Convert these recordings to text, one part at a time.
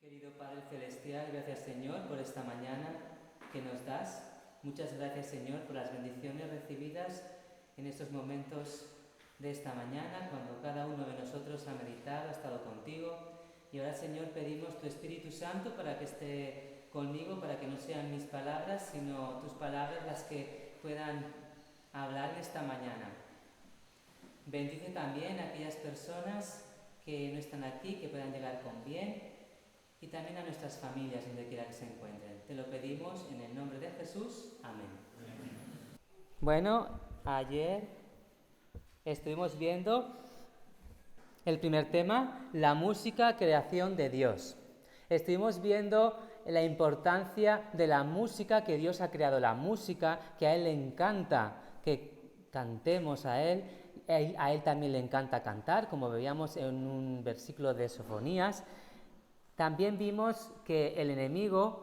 Querido Padre Celestial, gracias Señor por esta mañana que nos das. Muchas gracias Señor por las bendiciones recibidas en estos momentos de esta mañana, cuando cada uno de nosotros ha meditado, ha estado contigo. Y ahora Señor pedimos tu Espíritu Santo para que esté conmigo, para que no sean mis palabras, sino tus palabras las que puedan hablar en esta mañana. Bendice también a aquellas personas que no están aquí, que puedan llegar con bien, y también a nuestras familias donde quiera que se encuentren. Te lo pedimos en el nombre de Jesús. Amén. Bueno, ayer estuvimos viendo el primer tema, la música, creación de Dios. Estuvimos viendo la importancia de la música que Dios ha creado, la música que a Él le encanta que cantemos a Él también le encanta cantar, como veíamos en un versículo de Sofonías. También vimos que el enemigo,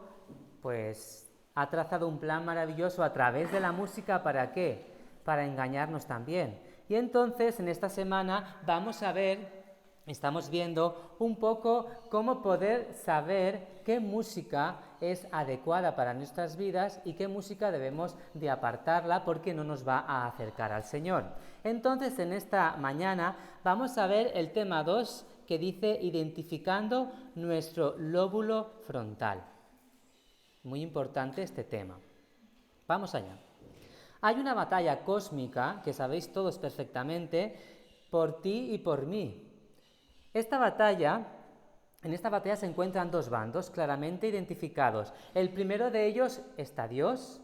ha trazado un plan maravilloso a través de la música. ¿Para qué? Para engañarnos también. Y entonces, en esta semana estamos viendo un poco cómo poder saber qué música es adecuada para nuestras vidas y qué música debemos de apartarla porque no nos va a acercar al Señor. Entonces, en esta mañana vamos a ver el tema 2, que dice identificando nuestro lóbulo frontal. Muy importante este tema. Vamos allá. Hay una batalla cósmica, que sabéis todos perfectamente, por ti y por mí. En esta batalla se encuentran dos bandos claramente identificados. El primero de ellos está Dios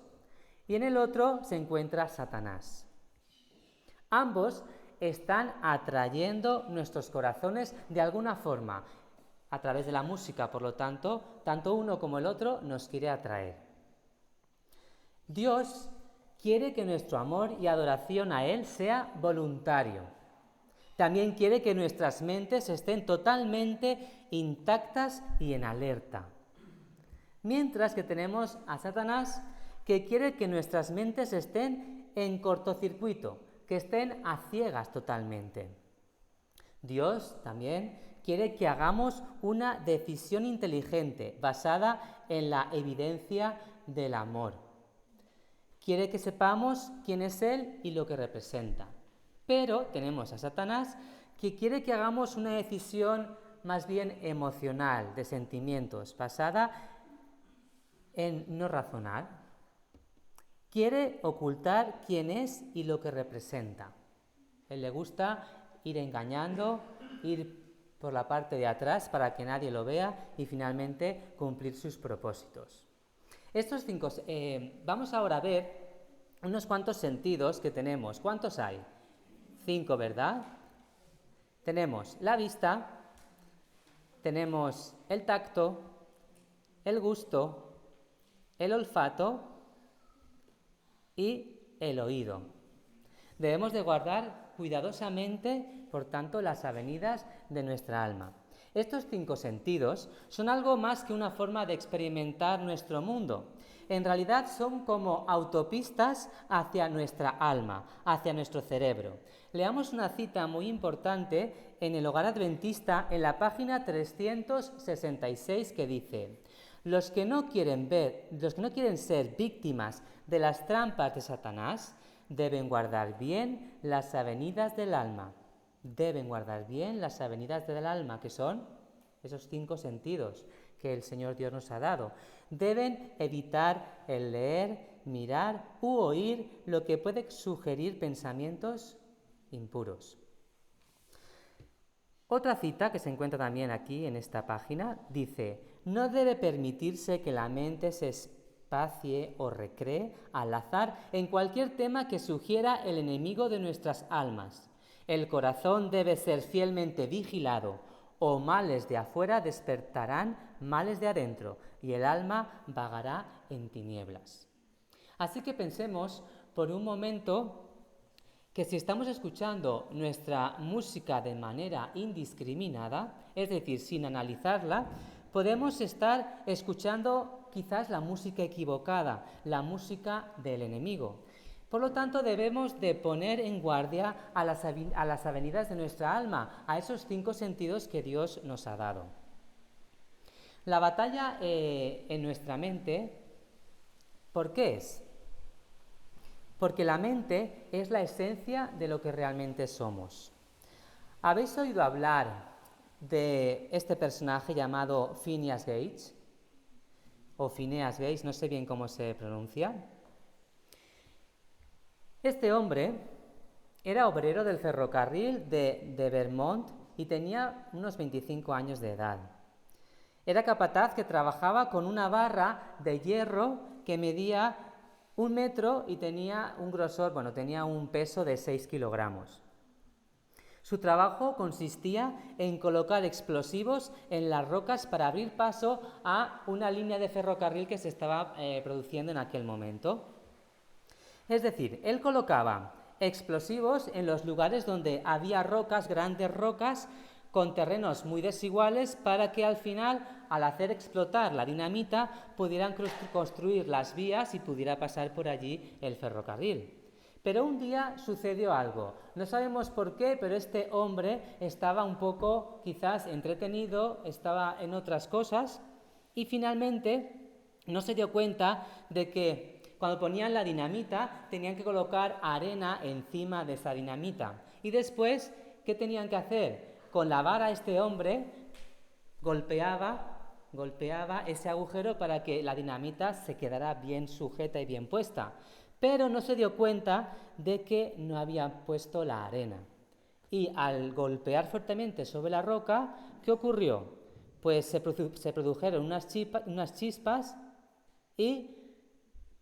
y en el otro se encuentra Satanás. Ambos están atrayendo nuestros corazones de alguna forma, a través de la música, por lo tanto, tanto uno como el otro nos quiere atraer. Dios quiere que nuestro amor y adoración a Él sea voluntario. También quiere que nuestras mentes estén totalmente intactas y en alerta. Mientras que tenemos a Satanás, que quiere que nuestras mentes estén en cortocircuito, que estén a ciegas totalmente. Dios también quiere que hagamos una decisión inteligente basada en la evidencia del amor. Quiere que sepamos quién es Él y lo que representa. Pero tenemos a Satanás, que quiere que hagamos una decisión más bien emocional, de sentimientos, basada en no razonar. Quiere ocultar quién es y lo que representa. A él le gusta ir engañando, ir por la parte de atrás para que nadie lo vea y finalmente cumplir sus propósitos. Vamos ahora a ver unos cuantos sentidos que tenemos. ¿Cuántos hay? 5, ¿verdad? Tenemos la vista, tenemos el tacto, el gusto, el olfato y el oído. Debemos de guardar cuidadosamente, por tanto, las avenidas de nuestra alma. Estos 5 sentidos son algo más que una forma de experimentar nuestro mundo. En realidad son como autopistas hacia nuestra alma, hacia nuestro cerebro. Leamos una cita muy importante en el Hogar Adventista, en la página 366, que dice: Los que no quieren ser víctimas de las trampas de Satanás, deben guardar bien las avenidas del alma. Deben guardar bien las avenidas del alma, que son esos 5 sentidos que el Señor Dios nos ha dado. Deben evitar el leer, mirar u oír lo que puede sugerir pensamientos impuros. Otra cita que se encuentra también aquí en esta página dice: no debe permitirse que la mente se espacie o recree al azar en cualquier tema que sugiera el enemigo de nuestras almas. El corazón debe ser fielmente vigilado, o males de afuera despertarán males de adentro, y el alma vagará en tinieblas. Así que pensemos por un momento que si estamos escuchando nuestra música de manera indiscriminada, es decir, sin analizarla, podemos estar escuchando quizás la música equivocada, la música del enemigo. Por lo tanto, debemos de poner en guardia a las avenidas de nuestra alma, a esos 5 sentidos que Dios nos ha dado. La batalla en nuestra mente, ¿por qué es? Porque la mente es la esencia de lo que realmente somos. ¿Habéis oído hablar de este personaje llamado Phineas Gage? O Phineas Gage, no sé bien cómo se pronuncia. Este hombre era obrero del ferrocarril de Vermont y tenía unos 25 años de edad. Era capataz que trabajaba con una barra de hierro que medía 1 metro y tenía un grosor, tenía un peso de 6 kilogramos. Su trabajo consistía en colocar explosivos en las rocas para abrir paso a una línea de ferrocarril que se estaba produciendo en aquel momento. Es decir, él colocaba explosivos en los lugares donde había rocas, grandes rocas, con terrenos muy desiguales para que al final, al hacer explotar la dinamita, pudieran construir las vías y pudiera pasar por allí el ferrocarril. Pero un día sucedió algo. No sabemos por qué, pero este hombre estaba un poco, quizás, entretenido, estaba en otras cosas y finalmente no se dio cuenta de que cuando ponían la dinamita tenían que colocar arena encima de esa dinamita. Y después, ¿qué tenían que hacer? Con la vara este hombre golpeaba ese agujero para que la dinamita se quedara bien sujeta y bien puesta. Pero no se dio cuenta de que no había puesto la arena. Y al golpear fuertemente sobre la roca, ¿qué ocurrió? Pues se produjeron unas chispas y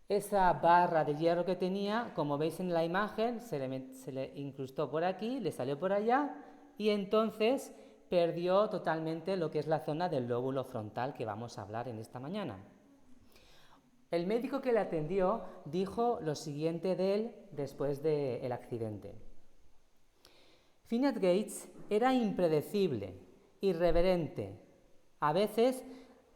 esa barra de hierro que tenía, como veis en la imagen, se le incrustó por aquí, le salió por allá y entonces perdió totalmente lo que es la zona del lóbulo frontal que vamos a hablar en esta mañana. El médico que le atendió dijo lo siguiente de él después del accidente. Phineas Gage era impredecible, irreverente, a veces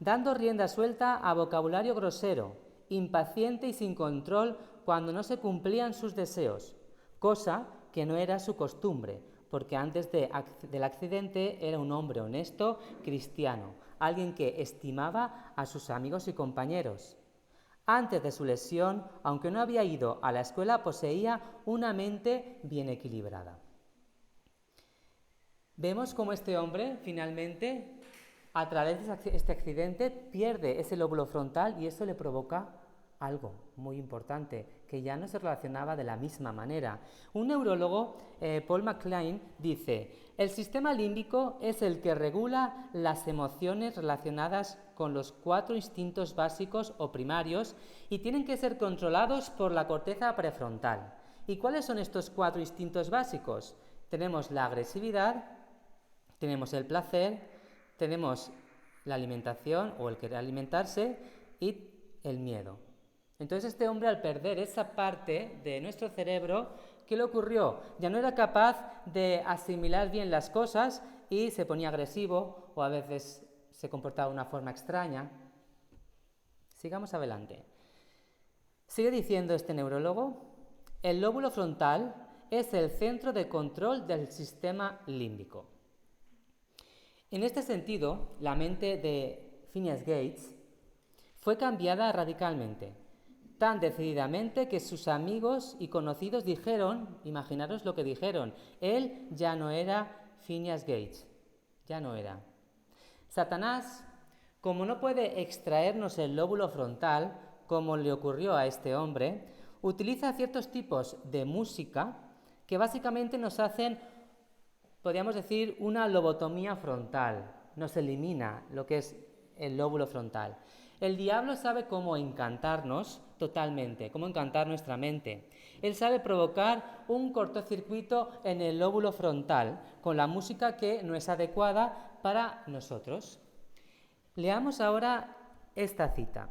dando rienda suelta a vocabulario grosero, impaciente y sin control cuando no se cumplían sus deseos, cosa que no era su costumbre, porque antes del accidente era un hombre honesto, cristiano, alguien que estimaba a sus amigos y compañeros. Antes de su lesión, aunque no había ido a la escuela, poseía una mente bien equilibrada. Vemos cómo este hombre, finalmente, a través de este accidente, pierde ese lóbulo frontal y eso le provoca algo muy importante, que ya no se relacionaba de la misma manera. Un neurólogo, Paul MacLean, dice: el sistema límbico es el que regula las emociones relacionadas con los 4 instintos básicos o primarios y tienen que ser controlados por la corteza prefrontal. ¿Y cuáles son estos 4 instintos básicos? Tenemos la agresividad, tenemos el placer, tenemos la alimentación o el querer alimentarse y el miedo. Entonces este hombre, al perder esa parte de nuestro cerebro, ¿qué le ocurrió? Ya no era capaz de asimilar bien las cosas y se ponía agresivo o a veces se comportaba de una forma extraña. Sigamos adelante. Sigue diciendo este neurólogo: el lóbulo frontal es el centro de control del sistema límbico. En este sentido, la mente de Phineas Gage fue cambiada radicalmente, tan decididamente que sus amigos y conocidos dijeron, imaginaros lo que dijeron, él ya no era Phineas Gage, ya no era. Satanás, como no puede extraernos el lóbulo frontal, como le ocurrió a este hombre, utiliza ciertos tipos de música que básicamente nos hacen, podríamos decir, una lobotomía frontal, nos elimina lo que es el lóbulo frontal. El diablo sabe cómo encantarnos totalmente, cómo encantar nuestra mente. Él sabe provocar un cortocircuito en el lóbulo frontal con la música que no es adecuada para nosotros. Leamos ahora esta cita,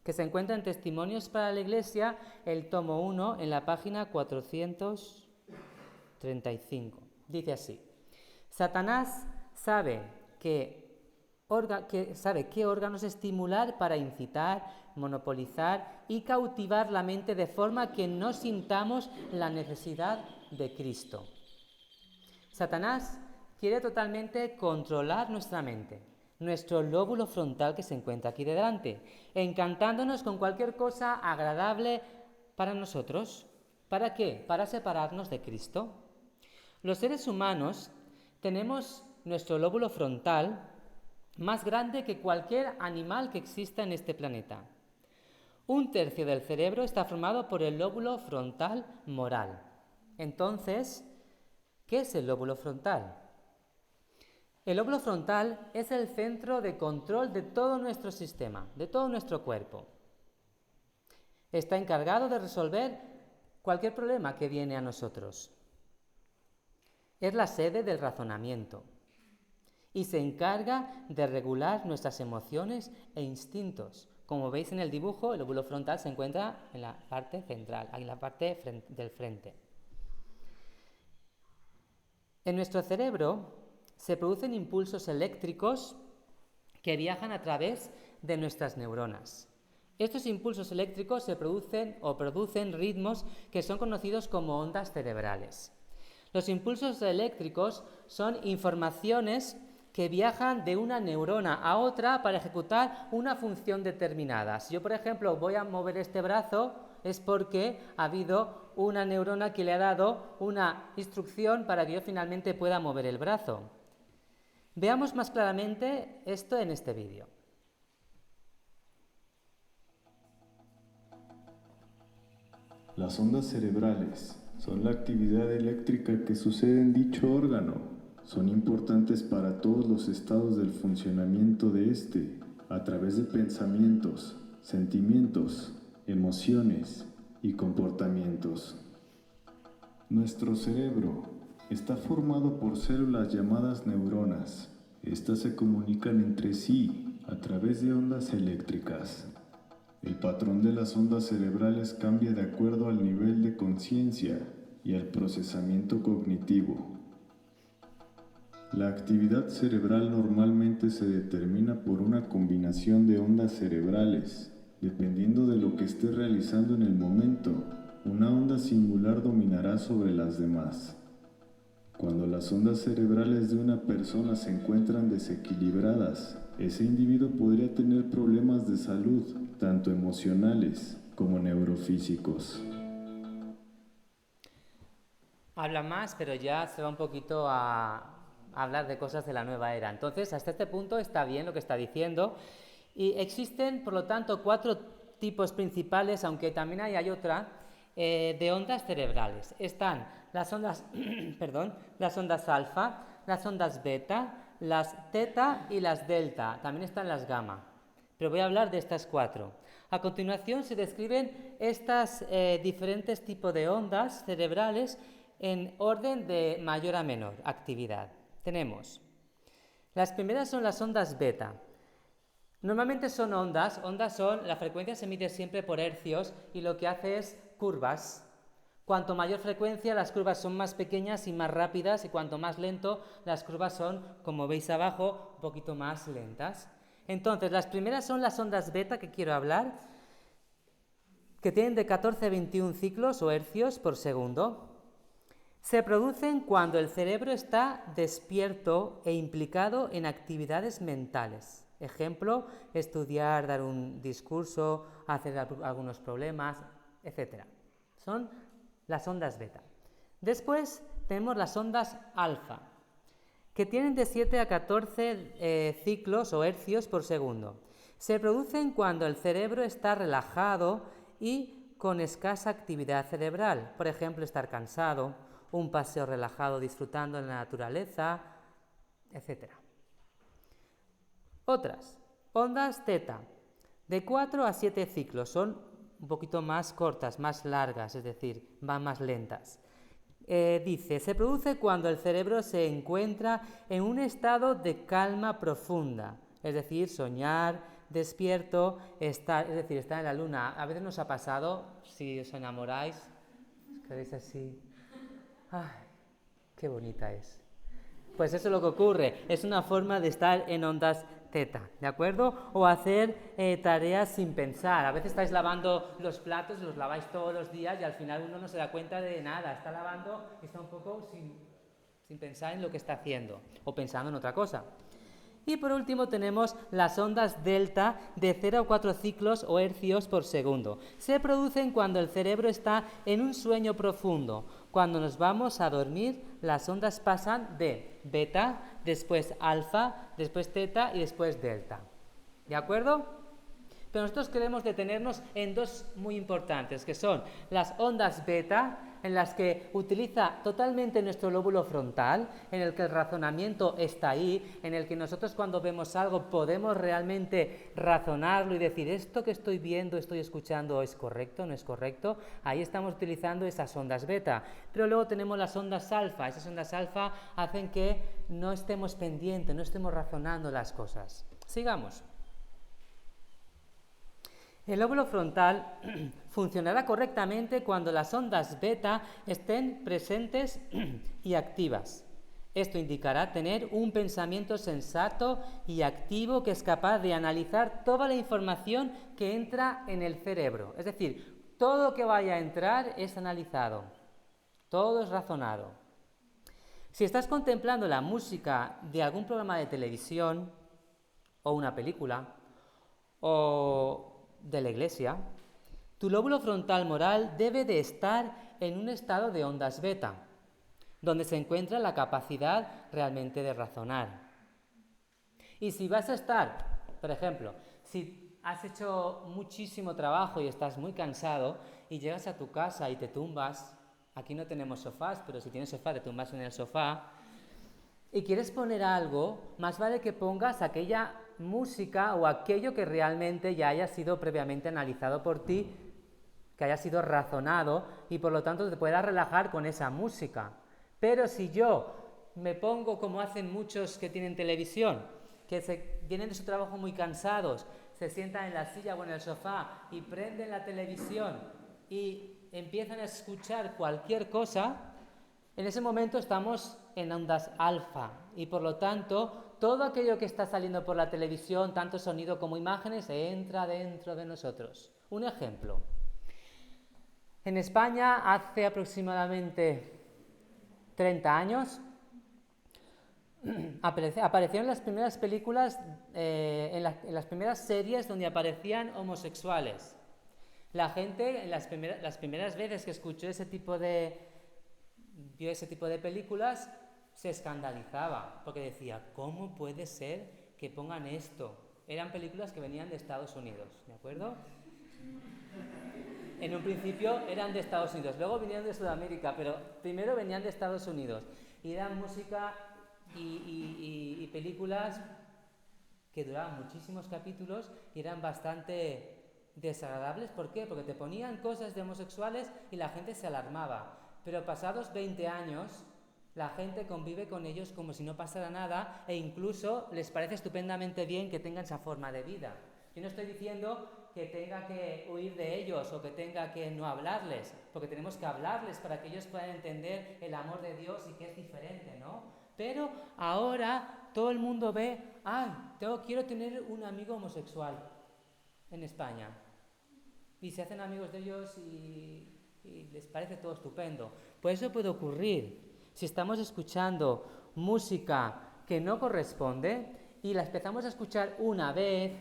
que se encuentra en Testimonios para la Iglesia, el tomo 1, en la página 435. Dice así: Satanás sabe qué órganos estimular para incitar, monopolizar y cautivar la mente de forma que no sintamos la necesidad de Cristo. Satanás quiere totalmente controlar nuestra mente. nuestro lóbulo frontal que se encuentra aquí delante, encantándonos con cualquier cosa agradable para nosotros. ¿Para qué? Para separarnos de Cristo. Los seres humanos tenemos nuestro lóbulo frontal más grande que cualquier animal que exista en este planeta. 1/3 del cerebro está formado por el lóbulo frontal moral. Entonces, ¿qué es el lóbulo frontal? El lóbulo frontal es el centro de control de todo nuestro sistema, de todo nuestro cuerpo. Está encargado de resolver cualquier problema que viene a nosotros. Es la sede del razonamiento y se encarga de regular nuestras emociones e instintos. Como veis en el dibujo, el lóbulo frontal se encuentra en la parte central, en la parte del frente. En nuestro cerebro se producen impulsos eléctricos que viajan a través de nuestras neuronas. Estos impulsos eléctricos se producen ritmos que son conocidos como ondas cerebrales. Los impulsos eléctricos son informaciones que viajan de una neurona a otra para ejecutar una función determinada. Si yo, por ejemplo, voy a mover este brazo, es porque ha habido una neurona que le ha dado una instrucción para que yo finalmente pueda mover el brazo. Veamos más claramente esto en este vídeo. Las ondas cerebrales son la actividad eléctrica que sucede en dicho órgano. Son importantes para todos los estados del funcionamiento de este, a través de pensamientos, sentimientos, emociones y comportamientos. Nuestro cerebro está formado por células llamadas neuronas. Estas se comunican entre sí a través de ondas eléctricas. El patrón de las ondas cerebrales cambia de acuerdo al nivel de conciencia y al procesamiento cognitivo. La actividad cerebral normalmente se determina por una combinación de ondas cerebrales. Dependiendo de lo que esté realizando en el momento, una onda singular dominará sobre las demás. Cuando las ondas cerebrales de una persona se encuentran desequilibradas, ese individuo podría tener problemas de salud, tanto emocionales como neurofísicos. Habla más, pero ya se va un poquito a hablar de cosas de la nueva era. Entonces, hasta este punto está bien lo que está diciendo. Y existen, por lo tanto, 4 tipos principales, aunque también hay otra, de ondas cerebrales. Están las ondas, las ondas alfa, las ondas beta, las teta y las delta. También están las gamma. Pero voy a hablar de estas 4. A continuación se describen estas diferentes tipos de ondas cerebrales en orden de mayor a menor actividad. Tenemos, las primeras son las ondas beta. Normalmente son ondas son, la frecuencia se mide siempre por hercios y lo que hace es curvas. Cuanto mayor frecuencia, las curvas son más pequeñas y más rápidas, y cuanto más lento, las curvas son, como veis abajo, un poquito más lentas. Entonces, las primeras son las ondas beta que quiero hablar, que tienen de 14 a 21 ciclos o hercios por segundo. Se producen cuando el cerebro está despierto e implicado en actividades mentales. Ejemplo, estudiar, dar un discurso, hacer algunos problemas, etc. Son las ondas beta. Después tenemos las ondas alfa, que tienen de 7 a 14 ciclos o hercios por segundo. Se producen cuando el cerebro está relajado y con escasa actividad cerebral. Por ejemplo, estar cansado, un paseo relajado disfrutando de la naturaleza, etc. Otras, ondas teta, de 4 a 7 ciclos, son un poquito más cortas, más largas, es decir, van más lentas. Dice, se produce cuando el cerebro se encuentra en un estado de calma profunda, es decir, soñar, despierto, estar en la luna. A veces nos ha pasado, si os enamoráis, os quedáis así. ¡Ay, qué bonita es! Pues eso es lo que ocurre, es una forma de estar en ondas teta, ¿de acuerdo? O hacer tareas sin pensar. A veces estáis lavando los platos, los laváis todos los días y al final uno no se da cuenta de nada, está lavando y está un poco sin pensar en lo que está haciendo o pensando en otra cosa. Y por último tenemos las ondas delta de 0 a 4 ciclos o hercios por segundo. Se producen cuando el cerebro está en un sueño profundo. Cuando nos vamos a dormir, las ondas pasan de beta, después alfa, después teta y después delta. ¿De acuerdo? Pero nosotros queremos detenernos en dos muy importantes, que son las ondas beta, en las que utiliza totalmente nuestro lóbulo frontal, en el que el razonamiento está ahí, en el que nosotros cuando vemos algo podemos realmente razonarlo y decir, esto que estoy viendo, estoy escuchando, ¿es correcto, no es correcto? Ahí estamos utilizando esas ondas beta. Pero luego tenemos las ondas alfa. Esas ondas alfa hacen que no estemos pendientes, no estemos razonando las cosas. Sigamos. El lóbulo frontal funcionará correctamente cuando las ondas beta estén presentes y activas. Esto indicará tener un pensamiento sensato y activo que es capaz de analizar toda la información que entra en el cerebro. Es decir, todo lo que vaya a entrar es analizado, todo es razonado. Si estás contemplando la música de algún programa de televisión o una película o de la iglesia, tu lóbulo frontal moral debe de estar en un estado de ondas beta, donde se encuentra la capacidad realmente de razonar. Y si vas a estar, por ejemplo, si has hecho muchísimo trabajo y estás muy cansado y llegas a tu casa y te tumbas, aquí no tenemos sofás, pero si tienes sofá te tumbas en el sofá, y quieres poner algo, más vale que pongas aquella música o aquello que realmente ya haya sido previamente analizado por ti, que haya sido razonado y por lo tanto te puedas relajar con esa música. Pero si yo me pongo como hacen muchos que tienen televisión, que vienen de su trabajo muy cansados, se sientan en la silla o en el sofá y prenden la televisión y empiezan a escuchar cualquier cosa, en ese momento estamos en ondas alfa y por lo tanto todo aquello que está saliendo por la televisión, tanto sonido como imágenes, entra dentro de nosotros. Un ejemplo. En España hace aproximadamente 30 años aparecieron las primeras películas, en las primeras series donde aparecían homosexuales. La gente, en las primeras veces que escuchó vio ese tipo de películas, se escandalizaba, porque decía, ¿cómo puede ser que pongan esto? Eran películas que venían de Estados Unidos, ¿de acuerdo? En un principio eran de Estados Unidos, luego vinieron de Sudamérica, pero primero venían de Estados Unidos. Y eran música y películas que duraban muchísimos capítulos y eran bastante desagradables. ¿Por qué? Porque te ponían cosas de homosexuales y la gente se alarmaba. Pero pasados 20 años, la gente convive con ellos como si no pasara nada e incluso les parece estupendamente bien que tengan esa forma de vida. Yo no estoy diciendo que tenga que huir de ellos o que tenga que no hablarles, porque tenemos que hablarles para que ellos puedan entender el amor de Dios y que es diferente, ¿no? Pero ahora todo el mundo ve, quiero tener un amigo homosexual en España. Y se hacen amigos de ellos y les parece todo estupendo. Pues eso puede ocurrir si estamos escuchando música que no corresponde y la empezamos a escuchar una vez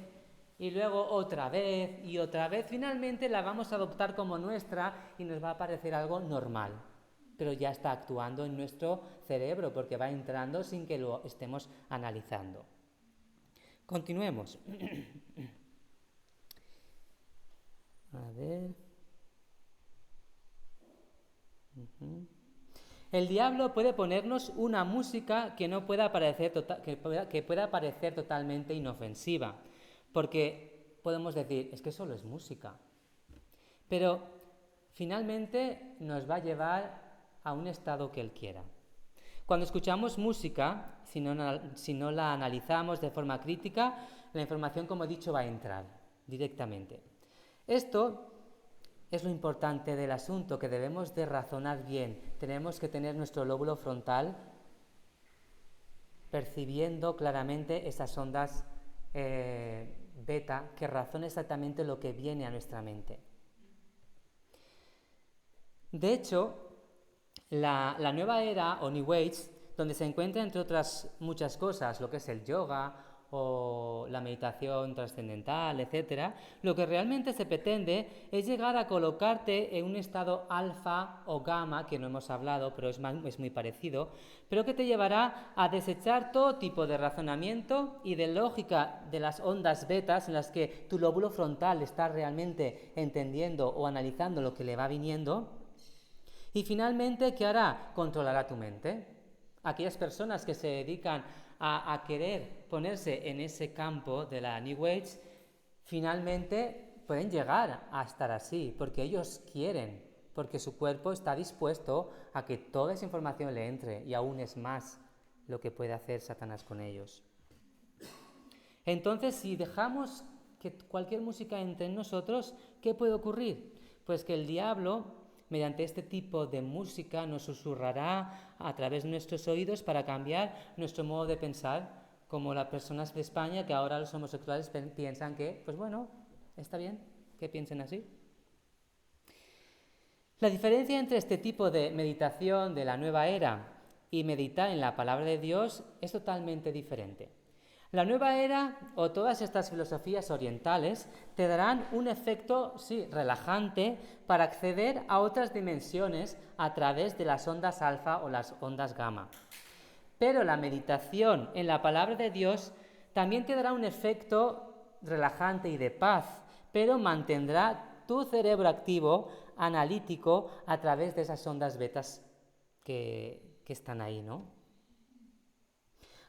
y luego otra vez y otra vez. Finalmente la vamos a adoptar como nuestra y nos va a parecer algo normal. Pero ya está actuando en nuestro cerebro porque va entrando sin que lo estemos analizando. Continuemos. A ver. El diablo puede ponernos una música que pueda parecer totalmente inofensiva, porque podemos decir, es que solo es música. Pero finalmente nos va a llevar a un estado que él quiera. Cuando escuchamos música, si no la analizamos de forma crítica, la información, como he dicho, va a entrar directamente. Esto es lo importante del asunto, que debemos de razonar bien. Tenemos que tener nuestro lóbulo frontal percibiendo claramente esas ondas beta que razonan exactamente lo que viene a nuestra mente. De hecho, la nueva era o New Age, donde se encuentra entre otras muchas cosas, lo que es el yoga o la meditación trascendental, etc., lo que realmente se pretende es llegar a colocarte en un estado alfa o gamma, que no hemos hablado, pero es muy parecido, pero que te llevará a desechar todo tipo de razonamiento y de lógica de las ondas betas en las que tu lóbulo frontal está realmente entendiendo o analizando lo que le va viniendo. Y finalmente, ¿qué hará? Controlará tu mente. Aquellas personas que se dedican a querer ponerse en ese campo de la New Age, finalmente pueden llegar a estar así, porque ellos quieren, porque su cuerpo está dispuesto a que toda esa información le entre, y aún es más lo que puede hacer Satanás con ellos. Entonces, si dejamos que cualquier música entre en nosotros, ¿qué puede ocurrir? Pues que el diablo, mediante este tipo de música, nos susurrará a través de nuestros oídos para cambiar nuestro modo de pensar, como las personas de España, que ahora los homosexuales piensan que, pues bueno, está bien que piensen así. La diferencia entre este tipo de meditación de la nueva era y meditar en la palabra de Dios es totalmente diferente. La nueva era o todas estas filosofías orientales te darán un efecto, sí, relajante para acceder a otras dimensiones a través de las ondas alfa o las ondas gamma. Pero la meditación en la palabra de Dios también te dará un efecto relajante y de paz, pero mantendrá tu cerebro activo, analítico, a través de esas ondas betas que están ahí, ¿no?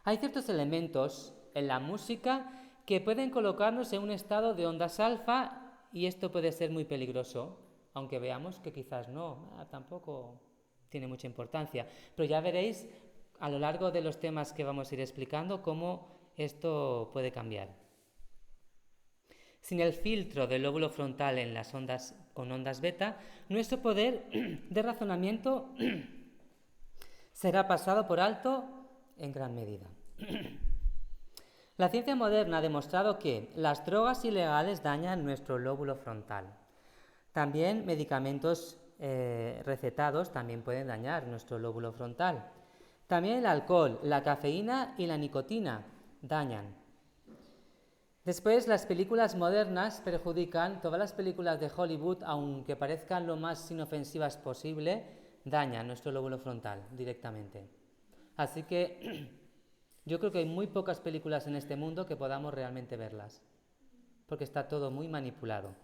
Hay ciertos elementos en la música que pueden colocarnos en un estado de ondas alfa, y esto puede ser muy peligroso, aunque veamos que quizás no, tampoco tiene mucha importancia. Pero ya veréis a lo largo de los temas que vamos a ir explicando cómo esto puede cambiar. Sin el filtro del lóbulo frontal en las ondas con ondas beta, nuestro poder de razonamiento será pasado por alto en gran medida. La ciencia moderna ha demostrado que las drogas ilegales dañan nuestro lóbulo frontal. También medicamentos recetados también pueden dañar nuestro lóbulo frontal. También el alcohol, la cafeína y la nicotina dañan. Después, las películas modernas perjudican. Todas las películas de Hollywood, aunque parezcan lo más inofensivas posible, dañan nuestro lóbulo frontal directamente. Así que yo creo que hay muy pocas películas en este mundo que podamos realmente verlas, porque está todo muy manipulado.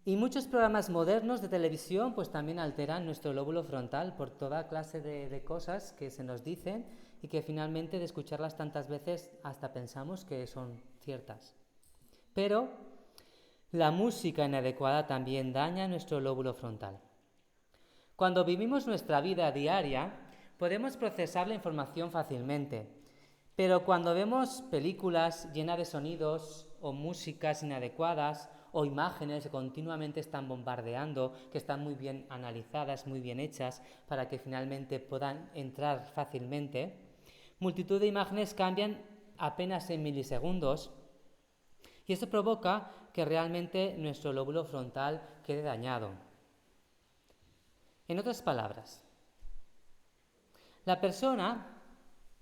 Y muchos programas modernos de televisión pues también alteran nuestro lóbulo frontal por toda clase de cosas que se nos dicen y que finalmente de escucharlas tantas veces hasta pensamos que son ciertas. Pero la música inadecuada también daña nuestro lóbulo frontal. Cuando vivimos nuestra vida diaria, podemos procesar la información fácilmente, pero cuando vemos películas llenas de sonidos o músicas inadecuadas o imágenes que continuamente están bombardeando, que están muy bien analizadas, muy bien hechas, para que finalmente puedan entrar fácilmente, multitud de imágenes cambian apenas en milisegundos, y eso provoca que realmente nuestro lóbulo frontal quede dañado. En otras palabras, la persona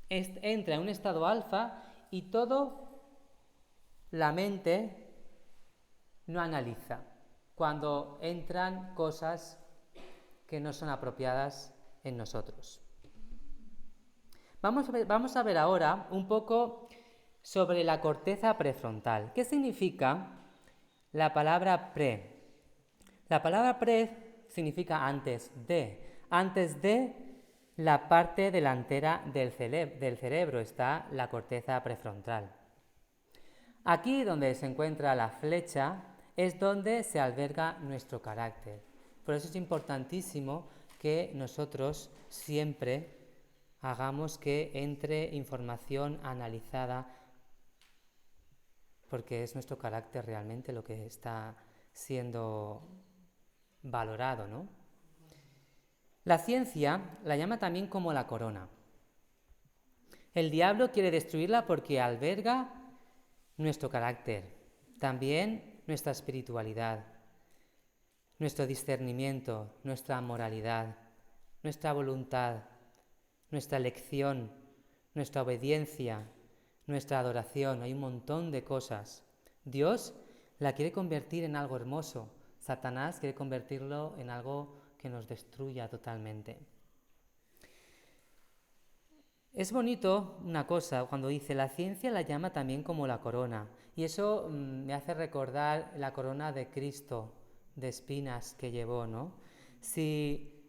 entra en un estado alfa y todo la mente no analiza cuando entran cosas que no son apropiadas en nosotros. Vamos a ver ahora un poco sobre la corteza prefrontal. ¿Qué significa la palabra pre? La palabra pre significa antes de la parte delantera del cerebro está la corteza prefrontal. Aquí donde se encuentra la flecha es donde se alberga nuestro carácter. Por eso es importantísimo que nosotros siempre hagamos que entre información analizada, porque es nuestro carácter realmente lo que está siendo valorado, ¿no? La ciencia la llama también como la corona. El diablo quiere destruirla porque alberga nuestro carácter, también nuestra espiritualidad, nuestro discernimiento, nuestra moralidad, nuestra voluntad, nuestra elección, nuestra obediencia, nuestra adoración. Hay un montón de cosas. Dios la quiere convertir en algo hermoso. Satanás quiere convertirlo en algo que nos destruya totalmente. Es bonito una cosa cuando dice, la ciencia la llama también como la corona. Y eso me hace recordar la corona de Cristo, de espinas que llevó, ¿no? Si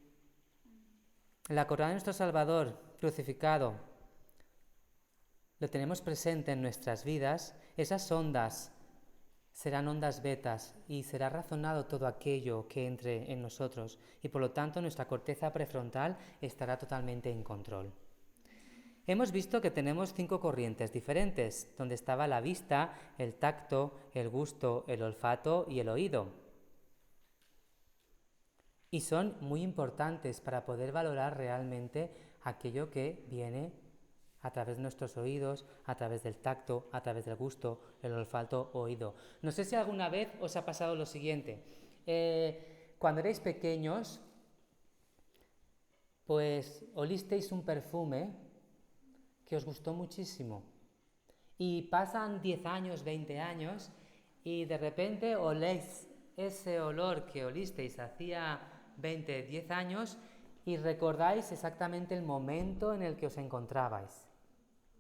la corona de nuestro Salvador crucificado lo tenemos presente en nuestras vidas, esas ondas serán ondas betas y será razonado todo aquello que entre en nosotros y por lo tanto nuestra corteza prefrontal estará totalmente en control. Hemos visto que tenemos 5 corrientes diferentes, donde estaba la vista, el tacto, el gusto, el olfato y el oído. Y son muy importantes para poder valorar realmente aquello que viene a través de nuestros oídos, a través del tacto, a través del gusto, el olfato, oído. No sé si alguna vez os ha pasado lo siguiente. Cuando erais pequeños, pues olisteis un perfume que os gustó muchísimo. Y pasan 10 años, 20 años, y de repente oléis ese olor que olisteis hacía 20, 10 años y recordáis exactamente el momento en el que os encontrabais.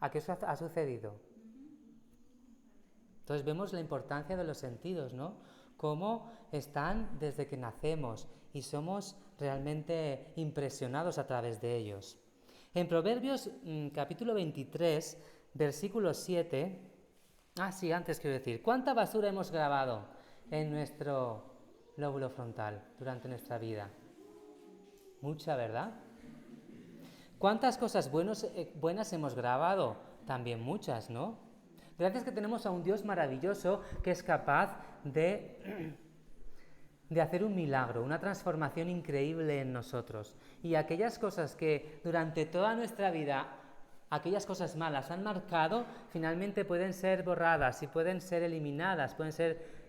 ¿A qué os ha sucedido? Entonces vemos la importancia de los sentidos, ¿no? Cómo están desde que nacemos y somos realmente impresionados a través de ellos. En Proverbios capítulo 23, versículo 7, antes quiero decir, ¿cuánta basura hemos grabado en nuestro lóbulo frontal durante nuestra vida? Mucha, ¿verdad? ¿Cuántas cosas buenas hemos grabado? También muchas, ¿no? Gracias que tenemos a un Dios maravilloso que es capaz de hacer un milagro, una transformación increíble en nosotros. Y aquellas cosas que durante toda nuestra vida, aquellas cosas malas han marcado, finalmente pueden ser borradas y pueden ser eliminadas, pueden ser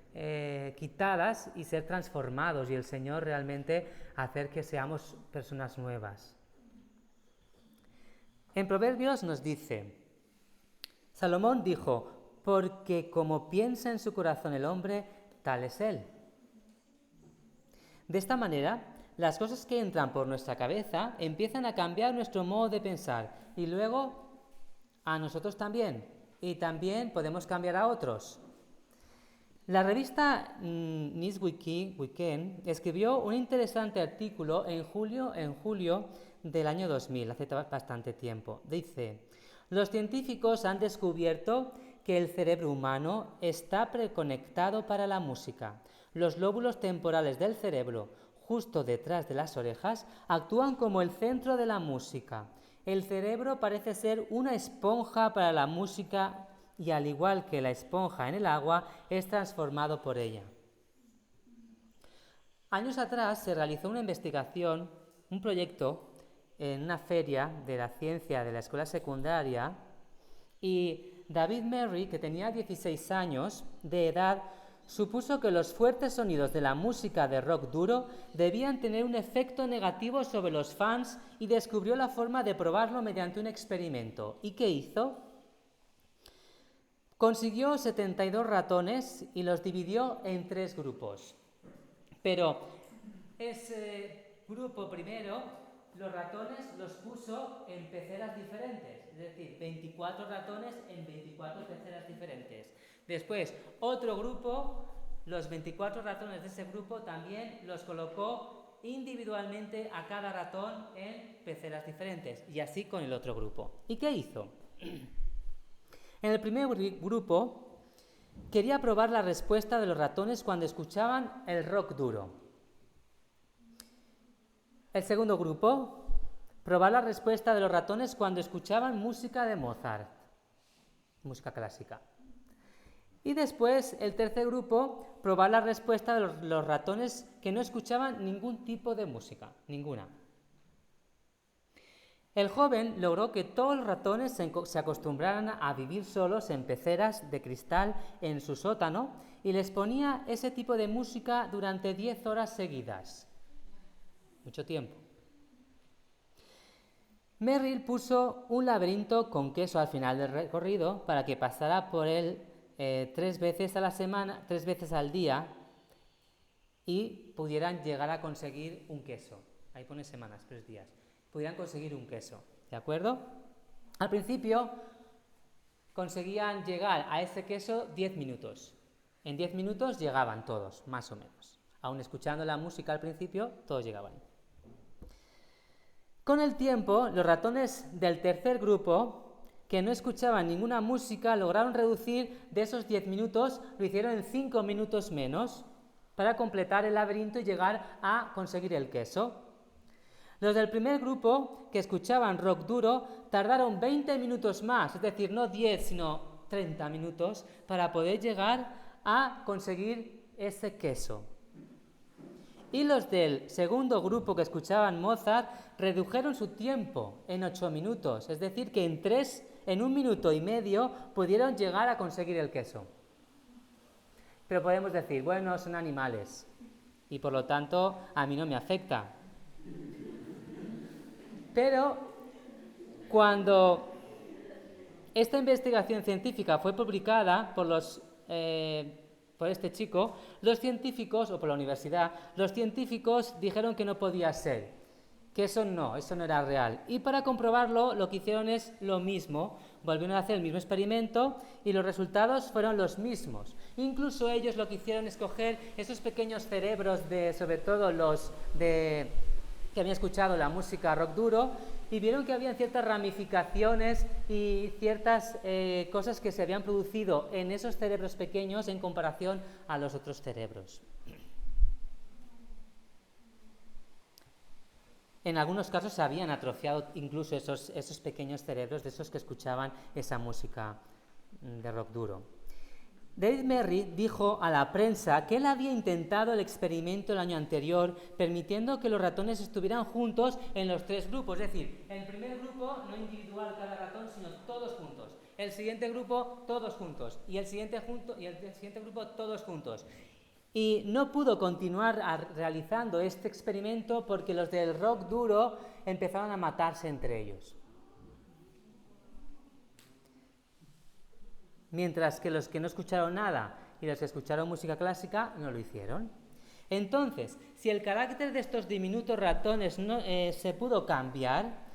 quitadas y ser transformados y el Señor realmente hacer que seamos personas nuevas. En Proverbios nos dice, Salomón dijo, porque como piensa en su corazón el hombre, tal es él. De esta manera, las cosas que entran por nuestra cabeza empiezan a cambiar nuestro modo de pensar y luego a nosotros también. Y también podemos cambiar a otros. La revista Newsweek escribió un interesante artículo en julio del año 2000, hace bastante tiempo. Dice, los científicos han descubierto que el cerebro humano está preconectado para la música. Los lóbulos temporales del cerebro, justo detrás de las orejas, actúan como el centro de la música. El cerebro parece ser una esponja para la música y al igual que la esponja en el agua, es transformado por ella. Años atrás se realizó una investigación, un proyecto, en una feria de la ciencia de la escuela secundaria y David Merry, que tenía 16 años de edad, supuso que los fuertes sonidos de la música de rock duro debían tener un efecto negativo sobre los fans y descubrió la forma de probarlo mediante un experimento. ¿Y qué hizo? Consiguió 72 ratones y los dividió en 3 grupos. Pero ese grupo primero, los ratones los puso en peceras diferentes, es decir, 24 ratones en 24 peceras diferentes. Después, otro grupo, los 24 ratones de ese grupo también los colocó individualmente a cada ratón en peceras diferentes, y así con el otro grupo. ¿Y qué hizo? En el primer grupo quería probar la respuesta de los ratones cuando escuchaban el rock duro. El segundo grupo, probar la respuesta de los ratones cuando escuchaban música de Mozart, música clásica. Y después, el tercer grupo, probar la respuesta de los ratones que no escuchaban ningún tipo de música, ninguna. El joven logró que todos los ratones se acostumbraran a vivir solos en peceras de cristal en su sótano y les ponía ese tipo de música durante 10 horas seguidas. Mucho tiempo. Merrill puso un laberinto con queso al final del recorrido para que pasara por él 3 veces a la semana, 3 veces al día, y pudieran llegar a conseguir un queso. Ahí pone semanas, 3 días. Pudieran conseguir un queso, ¿de acuerdo? Al principio conseguían llegar a ese queso 10 minutos. En 10 minutos llegaban todos, más o menos. Aún escuchando la música al principio, todos llegaban. Con el tiempo, los ratones del tercer grupo, que no escuchaban ninguna música, lograron reducir de esos 10 minutos, lo hicieron en 5 minutos menos, para completar el laberinto y llegar a conseguir el queso. Los del primer grupo, que escuchaban rock duro, tardaron 20 minutos más, es decir, no 10, sino 30 minutos, para poder llegar a conseguir ese queso. Y los del segundo grupo, que escuchaban Mozart, redujeron su tiempo en 8 minutos, es decir, que en 1 minuto y medio pudieron llegar a conseguir el queso. Pero podemos decir, bueno, son animales y por lo tanto a mí no me afecta. Pero cuando esta investigación científica fue publicada por este chico, los científicos, o por la universidad, los científicos dijeron que no podía ser, que eso no era real. Y para comprobarlo, lo que hicieron es lo mismo, volvieron a hacer el mismo experimento y los resultados fueron los mismos. Incluso ellos lo que hicieron es coger esos pequeños cerebros sobre todo los que habían escuchado la música rock duro, y vieron que había ciertas ramificaciones y ciertas cosas que se habían producido en esos cerebros pequeños en comparación a los otros cerebros. En algunos casos se habían atrofiado incluso esos pequeños cerebros de esos que escuchaban esa música de rock duro. David Merrill dijo a la prensa que él había intentado el experimento el año anterior, permitiendo que los ratones estuvieran juntos en los 3 grupos, es decir, en el primer grupo no individual cada ratón, sino todos juntos. El siguiente grupo todos juntos y el siguiente grupo todos juntos. Y no pudo continuar realizando este experimento porque los del rock duro empezaron a matarse entre ellos. Mientras que los que no escucharon nada y los que escucharon música clásica no lo hicieron. Entonces, si el carácter de estos diminutos ratones se pudo cambiar,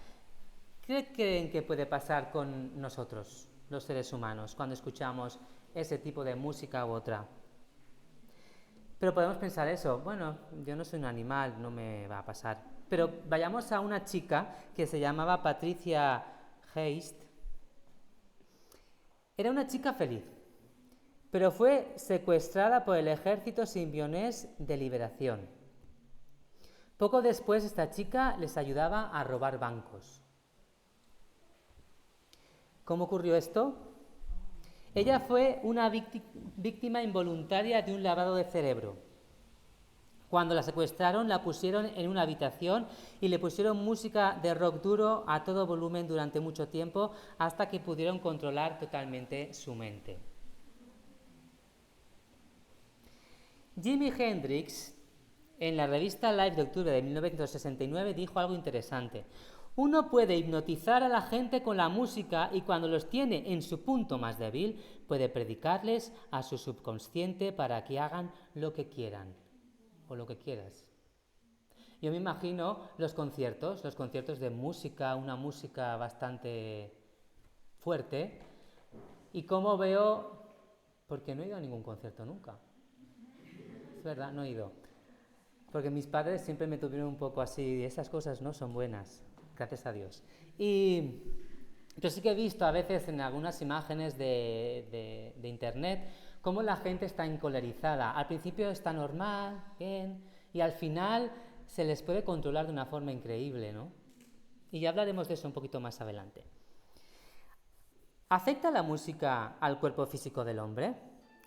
¿qué creen que puede pasar con nosotros, los seres humanos, cuando escuchamos ese tipo de música u otra? Pero podemos pensar eso, bueno, yo no soy un animal, no me va a pasar. Pero vayamos a una chica que se llamaba Patricia Heist. Era una chica feliz, pero fue secuestrada por el ejército simbionés de liberación. Poco después esta chica les ayudaba a robar bancos. ¿Cómo ocurrió esto? Ella fue una víctima involuntaria de un lavado de cerebro. Cuando la secuestraron, la pusieron en una habitación y le pusieron música de rock duro a todo volumen durante mucho tiempo hasta que pudieron controlar totalmente su mente. Jimi Hendrix, en la revista Life de octubre de 1969, dijo algo interesante. Uno puede hipnotizar a la gente con la música y cuando los tiene en su punto más débil, puede predicarles a su subconsciente para que hagan lo que quieran. O lo que quieras. Yo me imagino los conciertos de música, una música bastante fuerte, y cómo veo, porque no he ido a ningún concierto nunca. Es verdad, no he ido. Porque mis padres siempre me tuvieron un poco así, esas cosas no son buenas, gracias a Dios. Y yo sí que he visto a veces en algunas imágenes de internet cómo la gente está encolerizada. Al principio está normal, bien, y al final se les puede controlar de una forma increíble, ¿no? Y ya hablaremos de eso un poquito más adelante. ¿Afecta la música al cuerpo físico del hombre?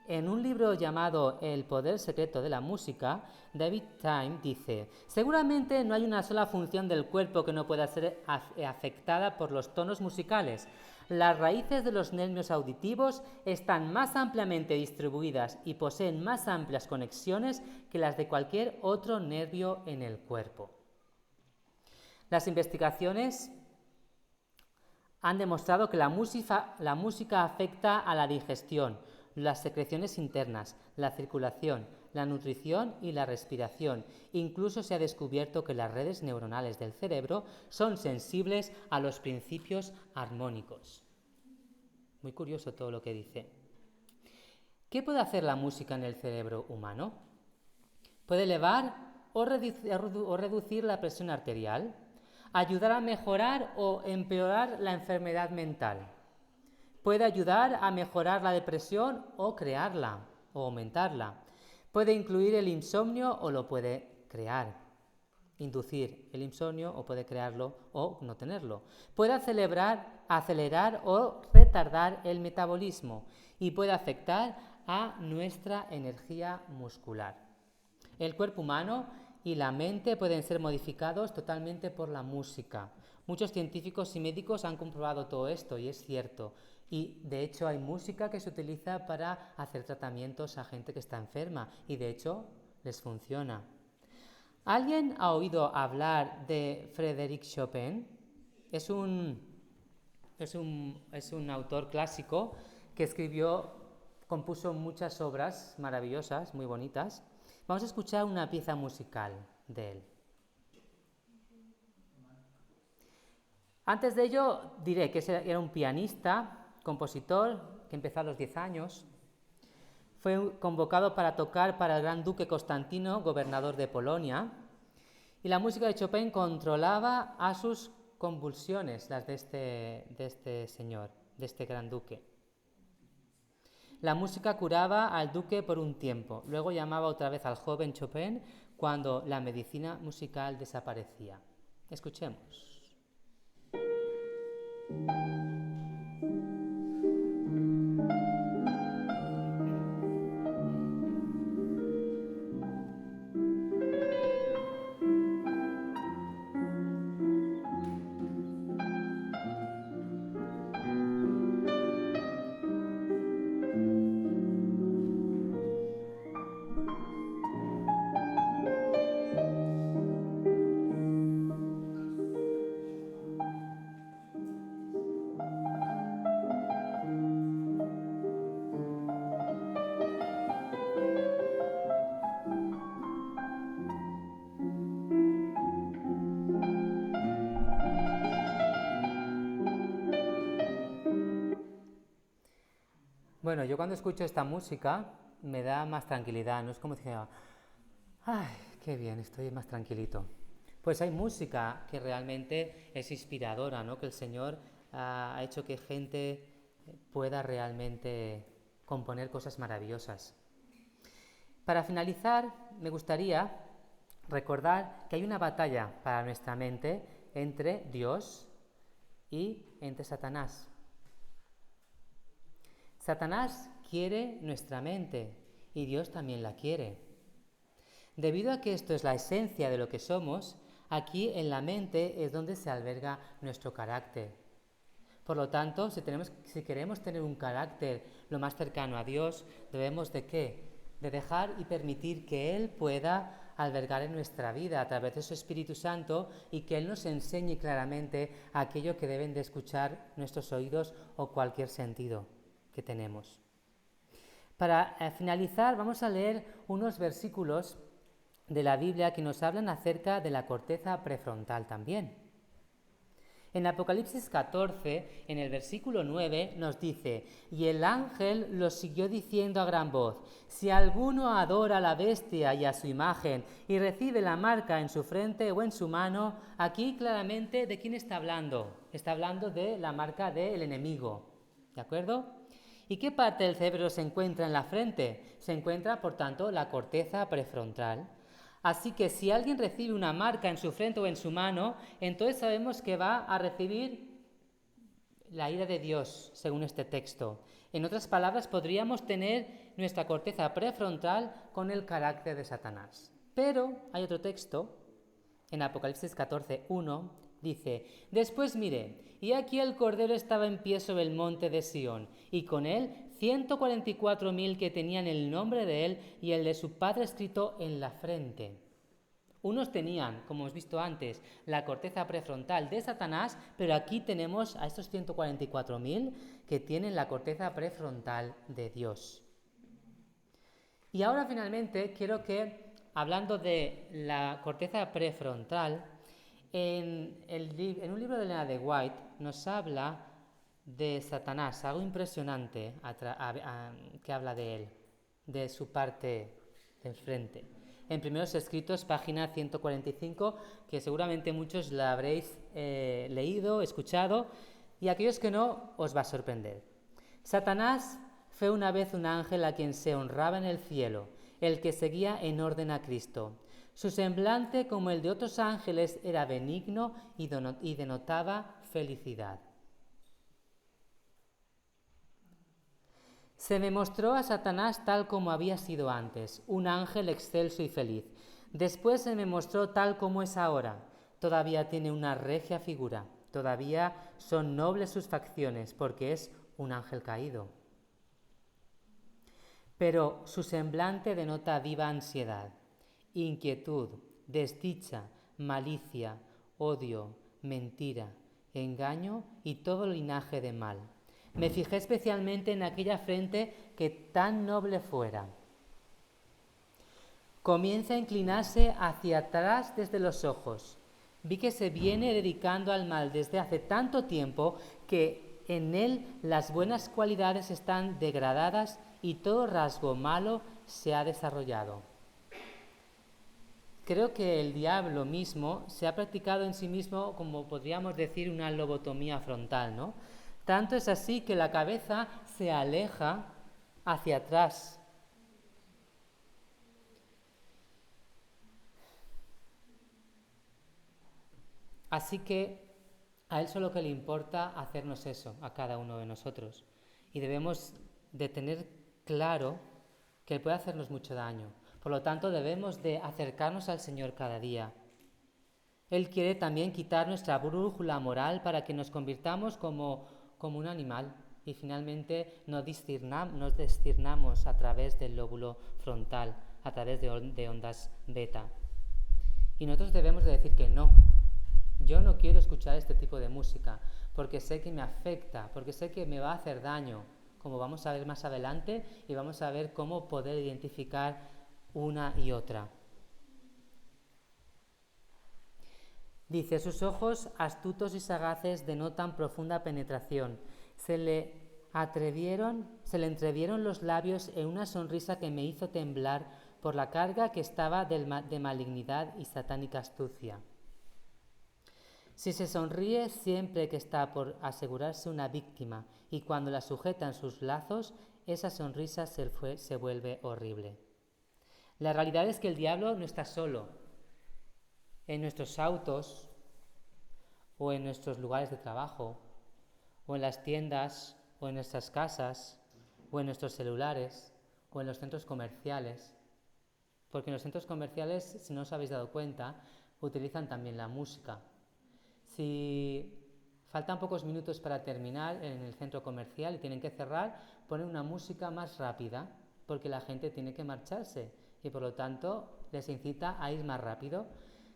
En un libro llamado El poder secreto de la música, David Time dice: seguramente no hay una sola función del cuerpo que no pueda ser afectada por los tonos musicales. Las raíces de los nervios auditivos están más ampliamente distribuidas y poseen más amplias conexiones que las de cualquier otro nervio en el cuerpo. Las investigaciones han demostrado que la música afecta a la digestión, las secreciones internas, la circulación, la nutrición y la respiración. Incluso se ha descubierto que las redes neuronales del cerebro son sensibles a los principios armónicos. Muy curioso todo lo que dice. ¿Qué puede hacer la música en el cerebro humano? Puede elevar o reducir la presión arterial, ayudar a mejorar o empeorar la enfermedad mental. Puede ayudar a mejorar la depresión o crearla o aumentarla. Puede incluir el insomnio o lo puede crear. Inducir el insomnio o puede crearlo o no tenerlo. Puede acelerar o retardar el metabolismo y puede afectar a nuestra energía muscular. El cuerpo humano y la mente pueden ser modificados totalmente por la música. Muchos científicos y médicos han comprobado todo esto y es cierto. Y de hecho hay música que se utiliza para hacer tratamientos a gente que está enferma y de hecho les funciona. ¿Alguien ha oído hablar de Frédéric Chopin? Es un autor clásico que compuso muchas obras maravillosas, muy bonitas. Vamos a escuchar una pieza musical de él. Antes de ello diré que era un pianista, compositor, que empezó a los 10 años. Fue convocado para tocar para el gran duque Constantino, gobernador de Polonia. Y la música de Chopin controlaba a sus convulsiones, las de este señor, de este gran duque. La música curaba al duque por un tiempo, luego llamaba otra vez al joven Chopin cuando la medicina musical desaparecía. Escuchemos. Bueno, yo cuando escucho esta música me da más tranquilidad, no es como decir, ¡ay, qué bien, estoy más tranquilito! Pues hay música que realmente es inspiradora, ¿no? Que el Señor ha hecho que gente pueda realmente componer cosas maravillosas. Para finalizar, me gustaría recordar que hay una batalla para nuestra mente entre Dios y entre Satanás. Satanás quiere nuestra mente y Dios también la quiere. Debido a que esto es la esencia de lo que somos, aquí en la mente es donde se alberga nuestro carácter. Por lo tanto, si queremos tener un carácter lo más cercano a Dios, debemos ¿de qué? De dejar y permitir que Él pueda albergar en nuestra vida a través de su Espíritu Santo y que Él nos enseñe claramente aquello que deben de escuchar nuestros oídos o cualquier sentido que tenemos. Para finalizar, vamos a leer unos versículos de la Biblia que nos hablan acerca de la corteza prefrontal también. En Apocalipsis 14, en el versículo 9, nos dice: y el ángel los siguió diciendo a gran voz: si alguno adora a la bestia y a su imagen y recibe la marca en su frente o en su mano, aquí claramente ¿de quién está hablando? Está hablando de la marca del enemigo, ¿de acuerdo? ¿Y qué parte del cerebro se encuentra en la frente? Se encuentra, por tanto, la corteza prefrontal. Así que si alguien recibe una marca en su frente o en su mano, entonces sabemos que va a recibir la ira de Dios, según este texto. En otras palabras, podríamos tener nuestra corteza prefrontal con el carácter de Satanás. Pero hay otro texto, en Apocalipsis 14:1, dice: después miré, y aquí el Cordero estaba en pie sobre el monte de Sión, y con él 144.000 que tenían el nombre de él y el de su Padre escrito en la frente. Unos tenían, como hemos visto antes, la corteza prefrontal de Satanás, pero aquí tenemos a estos 144.000 que tienen la corteza prefrontal de Dios. Y ahora finalmente quiero que, hablando de la corteza prefrontal, en un libro de Elena de White nos habla de Satanás, algo impresionante que habla de él, de su parte de enfrente. En Primeros Escritos, página 145, que seguramente muchos la habréis leído, escuchado, y aquellos que no, os va a sorprender. Satanás fue una vez un ángel a quien se honraba en el cielo, el que seguía en orden a Cristo. Su semblante, como el de otros ángeles, era benigno y denotaba felicidad. Se me mostró a Satanás tal como había sido antes, un ángel excelso y feliz. Después se me mostró tal como es ahora. Todavía tiene una regia figura, todavía son nobles sus facciones, porque es un ángel caído. Pero su semblante denota viva ansiedad, inquietud, desdicha, malicia, odio, mentira, engaño y todo linaje de mal. Me fijé especialmente en aquella frente que tan noble fuera. Comienza a inclinarse hacia atrás desde los ojos. Vi que se viene dedicando al mal desde hace tanto tiempo que en él las buenas cualidades están degradadas y todo rasgo malo se ha desarrollado. Creo que el diablo mismo se ha practicado en sí mismo, como podríamos decir, una lobotomía frontal, ¿no? Tanto es así que la cabeza se aleja hacia atrás. Así que a él solo que le importa hacernos eso, a cada uno de nosotros. Y debemos de tener claro que él puede hacernos mucho daño. Por lo tanto, debemos de acercarnos al Señor cada día. Él quiere también quitar nuestra brújula moral para que nos convirtamos como un animal y finalmente nos discernamos a través del lóbulo frontal, a través de ondas beta. Y nosotros debemos de decir que no. Yo no quiero escuchar este tipo de música porque sé que me afecta, porque sé que me va a hacer daño, como vamos a ver más adelante y vamos a ver cómo poder identificar una y otra. Dice, sus ojos astutos y sagaces denotan profunda penetración. Se le entrevieron los labios en una sonrisa que me hizo temblar por la carga que estaba de malignidad y satánica astucia. Si se sonríe siempre que está por asegurarse una víctima y cuando la sujeta en sus lazos, esa sonrisa se vuelve horrible. La realidad es que el diablo no está solo en nuestros autos o en nuestros lugares de trabajo o en las tiendas o en nuestras casas o en nuestros celulares o en los centros comerciales. Porque en los centros comerciales, si no os habéis dado cuenta, utilizan también la música. Si faltan pocos minutos para terminar en el centro comercial y tienen que cerrar, ponen una música más rápida porque la gente tiene que marcharse y por lo tanto les incita a ir más rápido.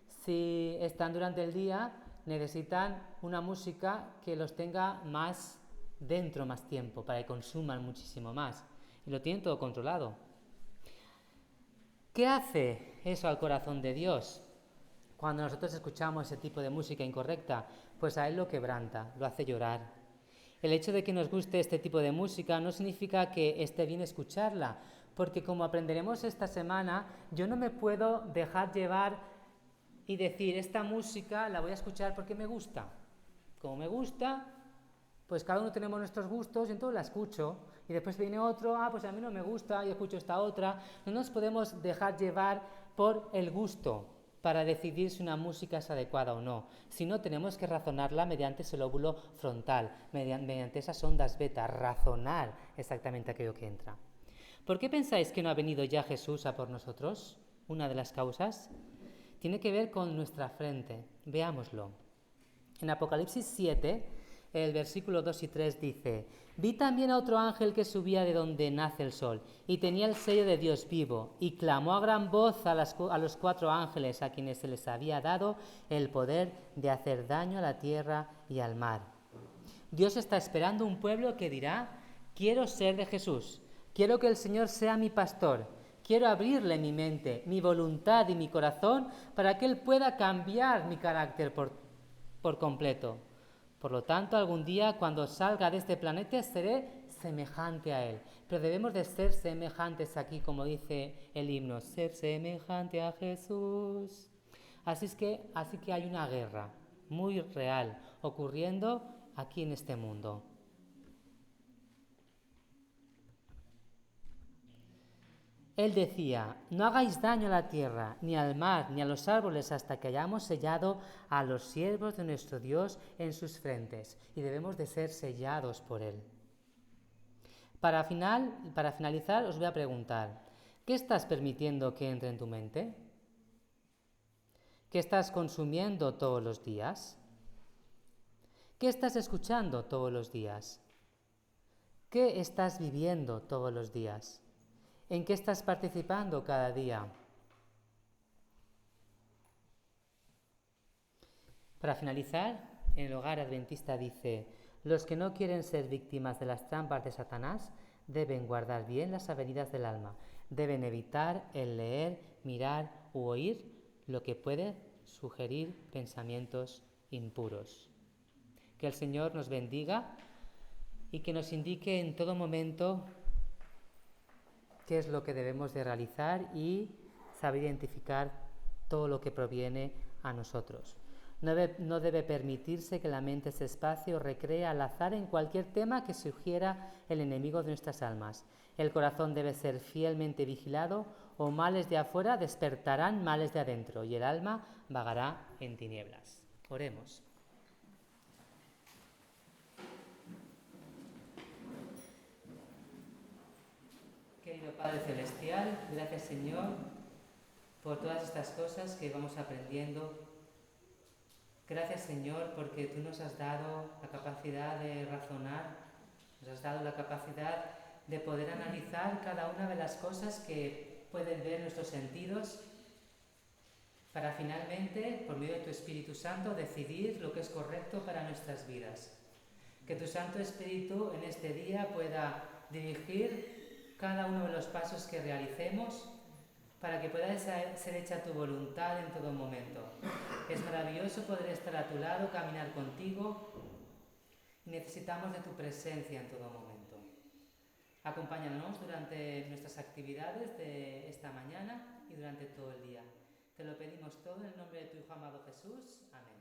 Si están durante el día, necesitan una música que los tenga más dentro más tiempo para que consuman muchísimo más y lo tienen todo controlado. ¿Qué hace eso al corazón de Dios? Cuando nosotros escuchamos ese tipo de música incorrecta, pues a él lo quebranta, lo hace llorar. El hecho de que nos guste este tipo de música no significa que esté bien escucharla, porque como aprenderemos esta semana, yo no me puedo dejar llevar y decir, esta música la voy a escuchar porque me gusta. Como me gusta, pues cada uno tenemos nuestros gustos y entonces la escucho. Y después viene otro, pues a mí no me gusta y escucho esta otra. No nos podemos dejar llevar por el gusto para decidir si una música es adecuada o no. Si no, tenemos que razonarla mediante ese lóbulo frontal, mediante esas ondas beta, razonar exactamente aquello que entra. ¿Por qué pensáis que no ha venido ya Jesús a por nosotros? Una de las causas tiene que ver con nuestra frente. Veámoslo. En Apocalipsis 7, el versículo 2 y 3 dice: vi también a otro ángel que subía de donde nace el sol, y tenía el sello de Dios vivo, y clamó a gran voz a los 4 ángeles a quienes se les había dado el poder de hacer daño a la tierra y al mar. Dios está esperando un pueblo que dirá: quiero ser de Jesús, quiero que el Señor sea mi pastor, quiero abrirle mi mente, mi voluntad y mi corazón para que Él pueda cambiar mi carácter por completo. Por lo tanto, algún día cuando salga de este planeta seré semejante a Él. Pero debemos de ser semejantes aquí, como dice el himno, ser semejante a Jesús. Así que hay una guerra muy real ocurriendo aquí en este mundo. Él decía: no hagáis daño a la tierra, ni al mar, ni a los árboles, hasta que hayamos sellado a los siervos de nuestro Dios en sus frentes. Y debemos de ser sellados por Él. Para finalizar, os voy a preguntar: ¿qué estás permitiendo que entre en tu mente? ¿Qué estás consumiendo todos los días? ¿Qué estás escuchando todos los días? ¿Qué estás viviendo todos los días? ¿En qué estás participando cada día? Para finalizar, en el Hogar Adventista dice: los que no quieren ser víctimas de las trampas de Satanás deben guardar bien las avenidas del alma, deben evitar el leer, mirar u oír lo que puede sugerir pensamientos impuros. Que el Señor nos bendiga y que nos indique en todo momento qué es lo que debemos de realizar y saber identificar todo lo que proviene a nosotros. No debe permitirse que la mente se espacie o recree al azar en cualquier tema que sugiera el enemigo de nuestras almas. El corazón debe ser fielmente vigilado, o males de afuera despertarán males de adentro, y el alma vagará en tinieblas. Oremos. Querido Padre Celestial, gracias Señor por todas estas cosas que vamos aprendiendo. Gracias Señor porque tú nos has dado la capacidad de razonar, nos has dado la capacidad de poder analizar cada una de las cosas que pueden ver nuestros sentidos para finalmente, por medio de tu Espíritu Santo, decidir lo que es correcto para nuestras vidas. Que tu Santo Espíritu en este día pueda dirigir cada uno de los pasos que realicemos para que pueda ser hecha tu voluntad en todo momento. Es maravilloso poder estar a tu lado, caminar contigo, y necesitamos de tu presencia en todo momento. Acompáñanos durante nuestras actividades de esta mañana y durante todo el día. Te lo pedimos todo en el nombre de tu Hijo amado Jesús. Amén.